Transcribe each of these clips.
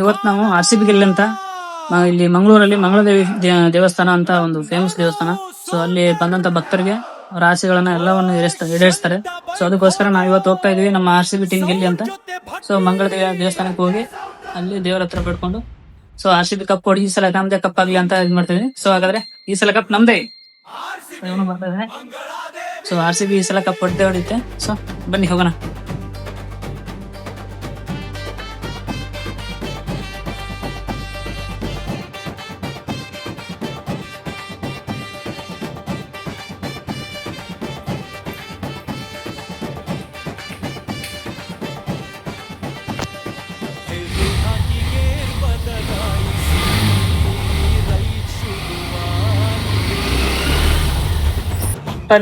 ಇವತ್ತು ನಾವು RCB ಗೆಲ್ಲಿ ಅಂತ ಇಲ್ಲಿ ಮಂಗಳೂರಲ್ಲಿ ಮಂಗಳದೇವಿ ದೇವಸ್ಥಾನ ಅಂತ ಒಂದು ಫೇಮಸ್ ದೇವಸ್ಥಾನ. ಸೊ ಅಲ್ಲಿ ಬಂದಂತ ಭಕ್ತರಿಗೆ ಅವರ ಆಸೆಗಳನ್ನ ಎಲ್ಲವನ್ನು ಈಡೇರಿಸ್ತಾರೆ. ಸೊ ಅದಕ್ಕೋಸ್ಕರ ನಾವು ಇವತ್ತು ಹೋಗ್ತಾ ಇದೀವಿ ನಮ್ಮ RCB ಟೀಮ್ ಗೆಲ್ಲಿ ಅಂತ. ಸೊ ಮಂಗಳದೇವಿ ದೇವಸ್ಥಾನಕ್ಕೆ ಹೋಗಿ ಅಲ್ಲಿ ದೇವರ ಹತ್ರ ಬಿಡ್ಕೊಂಡು ಸೊ RCB ಕಪ್ ಕೊಡಿ, ಈ ಸಲ ನಮ್ದೇ ಕಪ್ ಆಗ್ಲಿ ಅಂತ ಇದ್ ಮಾಡ್ತೀವಿ. ಸೊ ಹಾಗಾದ್ರೆ ಈ ಸಲ ಕಪ್ ನಮ್ದೇ ಬರ್ತಾ ಇದೆ. ಸೊ RCB ಈ ಸಲ ಕಪ್ ಹೊಡೆಯುತ್ತೆ. ಸೊ ಬನ್ನಿ ಹೋಗೋಣ.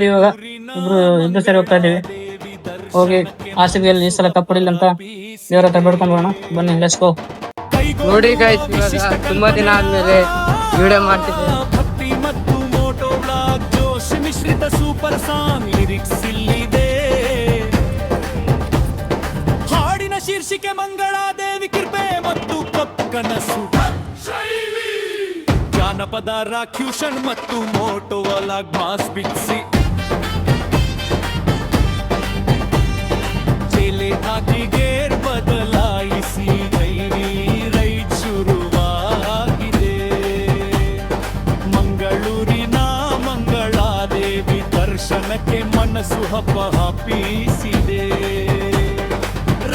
ಇವಾಗ ಇಬ್ರು ಸರಿ ಹೋಗ್ತಾ ಇದೀವಿ. ಹೋಗಿ RCB ಈ ಸಲ ಕಪ್ ಹೊಡಿಲ್ಲ ಅಂತ ದೇವರ ಹತ್ರ ಬೇಡ್ಕೊಂಡು ಹೋಗೋಣ. ಬನ್ನಿ, ಲೆಟ್ಸ್ ಗೋ. ನೋಡಿ ಗೈಸ್, ಇವಾಗ ತುಂಬಾ ದಿನ ಆದ್ಮೇಲೆ ವಿಡಿಯೋ ಮಾಡ್ತಿದ್ದೆ. ಮಿಶ್ರಿತ ಸೂಪರ್ ಸಾಂಗ್ ಲಿರಿಕ್ಸ್ ಇಲ್ಲಿದೆ. ಹಾಡಿನ ಶೀರ್ಷಿಕೆ ಮಂಗಳಾದೇವಿ ಕೃಪೆ ಮತ್ತು ಕಪ್ ಕನಸು. ಜಾನಪದ ರಾಕ್ಯೂಷನ್ ಮತ್ತು ಮೋಟೋ ಅಲಾಗ್ ಮಾಸ್ ಬಿಕ್ಸಿ. ಚೇಲೆ ಹಾಕಿ ಗೇರ್ ಬದಲಾಯಿಸಿ ರೈಡ್ ಶುರುವಾಗಿದೆ. ಮಂಗಳೂರಿನ ಮಂಗಳಾದೇವಿ ದರ್ಶನಕ್ಕೆ ಮನಸ್ಸು ಹಬ್ಬ ಹಾಪಿಸಿದೆ.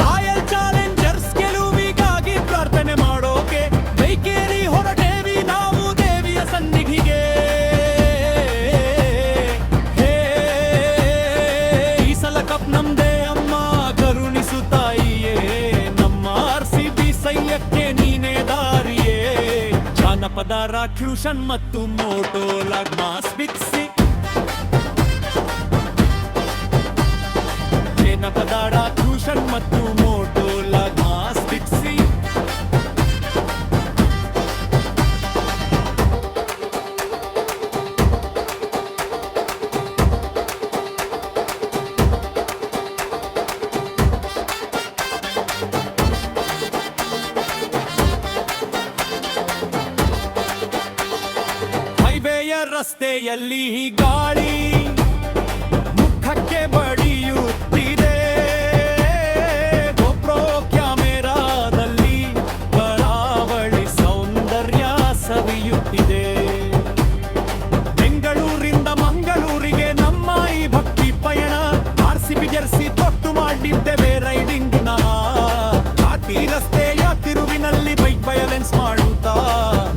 ರಾಯಲ್ ಚಾಲೆಂಜರ್ಸ್ ಗೆಲುವಿಗಾಗಿ ಪ್ರಾರ್ಥನೆ ಮಾಡೋಕೆ ಬೈಕೇರಿ ಹೊರಟೇವಿ ನಾವು ದೇವಿಯ ಸನ್ನಿಧಿಗೆ. ಈ ಸಲ ಕಪ್ ನಮ್ದೇ ಅಮ್ಮ, ಕರುಣಿಸು ತಾಯಿಯೇ. ನಮ್ಮ RCB ಸೈನ್ಯಕ್ಕೆ ನೀನೇ ದಾರಿಯೇ. ಜಾನಪದ ರಾಕ್ಯೂಷನ್ ಮತ್ತು ಮೋಟೋ ಲಾಗ್ ಮಾಸ್ ಬಿಕ್ಸಿ. ಜಾನಪದ ರಾಕ್ಯೂಷನ್ ಮತ್ತು ಮೋಟೋ ಲಾಗ್ ಮಾಸ್ ಬಿಕ್ಸಿ. ರಸ್ತೆಯಲ್ಲಿ ಗಾಳಿ ಮುಖಕ್ಕೆ ಬಡಿಯುತ್ತಿದೆ. ಗೋಪ್ರೋ ಕ್ಯಾಮೆರಾದಲ್ಲಿ ಕರಾವಳಿ ಸೌಂದರ್ಯ ಸವಿಯುತ್ತಿದೆ. ಬೆಂಗಳೂರಿಂದ ಮಂಗಳೂರಿಗೆ ನಮ್ಮ ಈ ಭಕ್ತಿ ಪಯಣ. RCB ಜರ್ಸಿ ತೊಟ್ಟು ಮಾಡಿದ್ದೇವೆ ರೈಡಿಂಗ್ ನ. ಘಾಟಿ ರಸ್ತೆಯ ತಿರುವಿನಲ್ಲಿ ಬೈಕ್ ವಯಲೆನ್ಸ್ ಮಾಡುತ್ತಾ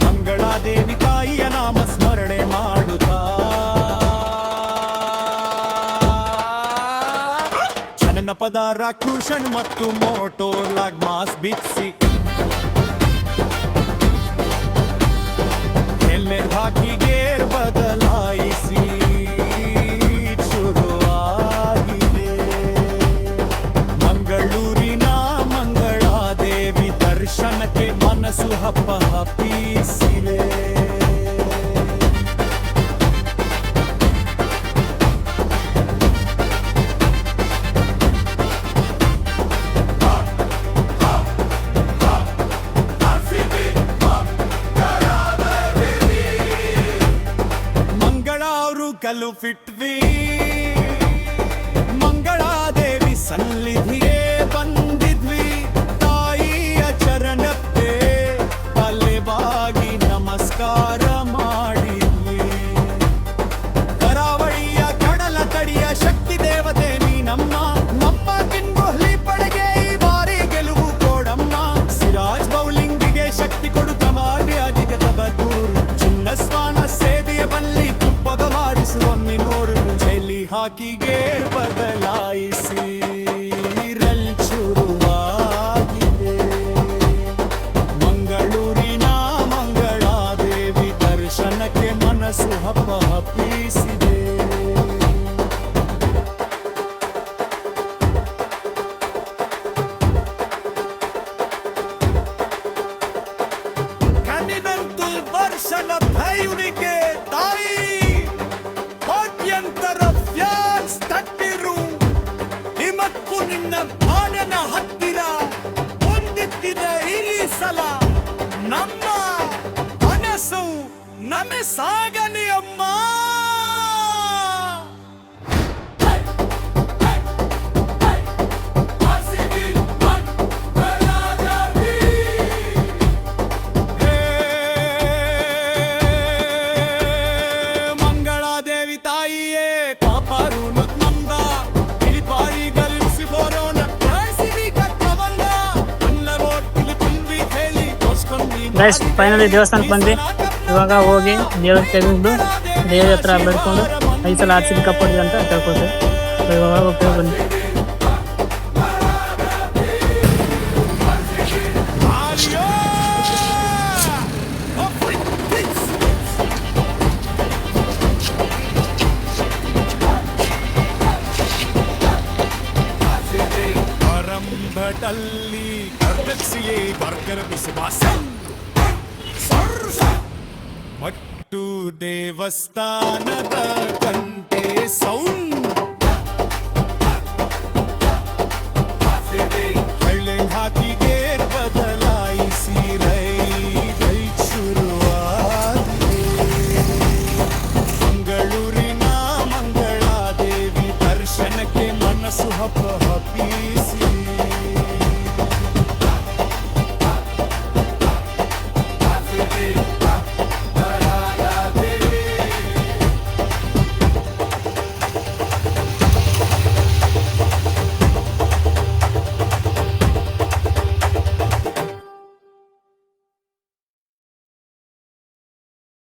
ಮಂಗಳಾದೇವಿ ತಾಯಿಯ ನಾಮ ಸ್ಮರಣೆ ಮಾಡುತ್ತಾ. ಜನಪದ ರಾಕ್ಯೂಷನ್ ಮತ್ತು ಮೋಟೋ ಲಾಗ್ ಮಾಸ್ ಬಿಕ್ಸಿ. ಎಲ್ಲೆ ಹಾಕಿ ಗೇರ್ ಬದಲಾಯಿಸಿ ಶುರುವಾಗಿದೆ. ಮಂಗಳೂರಿನ ಮಂಗಳಾದೇವಿ ದರ್ಶನಕ್ಕೆ ಮನಸ್ಸು ಹಬ್ಬ ಹಬ್ಬಿಸಿದೆ. ಕಲು ಫಿಟ್ವಿ ಮಂಗಳಾದೇವಿ ಸನ್ನಿಧಿಗೆ ಬಂದಿದ್ವಿ. ತಾಯಿಯ ಚರಣಕ್ಕೆ ತಲೆಬಾಗಿ ನಮಸ್ಕಾರ ಮಾಡಿದ್ವಿ. ಕರಾವಳಿಯ ಕಡಲ ತಡಿಯ ಶಕ್ತಿ ದೇವತೆ ನೀ ನಮ್ಮ. ನಮ್ಮ ಕಿನ್ಗೊಹ್ಲಿ ಪಡೆಗೆ ಈ ಬಾರಿ ಗೆಲುವು ಕೊಡಮ್ಮ. ಸಿರಾಜ್ ಬೌಲಿಂಗಿಗೆ ಶಕ್ತಿ ಕೊಡು ಕಮಾಡಿ ಅಧಿಕ ತಬದೂರು. ಚಿನ್ನಸ್ವಾನ ಸೇವೆಯ ಬಲ್ಲಿ ಒಮ್ಮೆ ನೋಡು. ಚೆಲ್ಲಿ ಹಾಕಿ ಗೇರ್ ಬದಲಾಯಿಸಿ ರನ್ ಶುರುವಾಗಿದೆ. ಮಂಗಳೂರಿನ ಮಂಗಳಾದೇವಿ ದರ್ಶನಕ್ಕೆ ಮನಸ್ಸು ಹಬ್ಬ ಹಬ್ಬಿಸಿದೆ. ಕನಿನಂತು ದರ್ಶನ ಭಯುನಿಗೆ ತಾಯಿ. ನಿನ್ನ ಬಾಣನ ಹತ್ತಿರ ಹೊಂದಿದ್ದ ಹಿರಿಯ ಸಲ ನಮ್ಮ ಮನಸ್ಸು ನಮೆ ಸಾಗಲಿ ಅಮ್ಮ. ಮಂಗಳಾದೇವಿ ತಾಯಿಯೇ ಕಾಪಾರು ನಮ್ದ ಈ ಬಾರಿ ಗಲಿಸಿ ಬರೋಣ ಗೈಸ್ ಫೈನಲಿ ದೇವಸ್ಥಾನಕ್ಕೆ ಬಂದ್ವಿ. ಇವಾಗ ಹೋಗಿ ದೇವ್ರ ತೆಗೆದು ದೇವ್ರ ಹತ್ರ ಬೆಳ್ಕೊಂಡು 5 ಸಲ RCB ಕಪ್ ಹೊಡೆದ ಅಂತ ಕೇಳ್ಕೊತೀವಿ. ಇವಾಗ ಹೋಗ್ತೇವೆ ಬನ್ನಿ. ಆರಂಭದಲ್ಲಿ ಕರ್ದಕ್ಷಿಯೇ ಬರ್ಗರ ವಿಶ್ವಾಸ ಮಟ್ಟು ದೇವಸ್ಥಾನದ ಗಂಟೆ ಸೌಂಡ್ ಹಳ್ಳಿ ಹಾಕಿಗೆ ಬದಲಾಯಿಸಿ ರೈ ಶುರುವಾಗಿದೆ. ಮಂಗಳೂರಿನ ಮಂಗಳಾದೇವಿ ದರ್ಶನಕ್ಕೆ ಮನಸ್ಸು ಹಪ್ಪಿಸಿ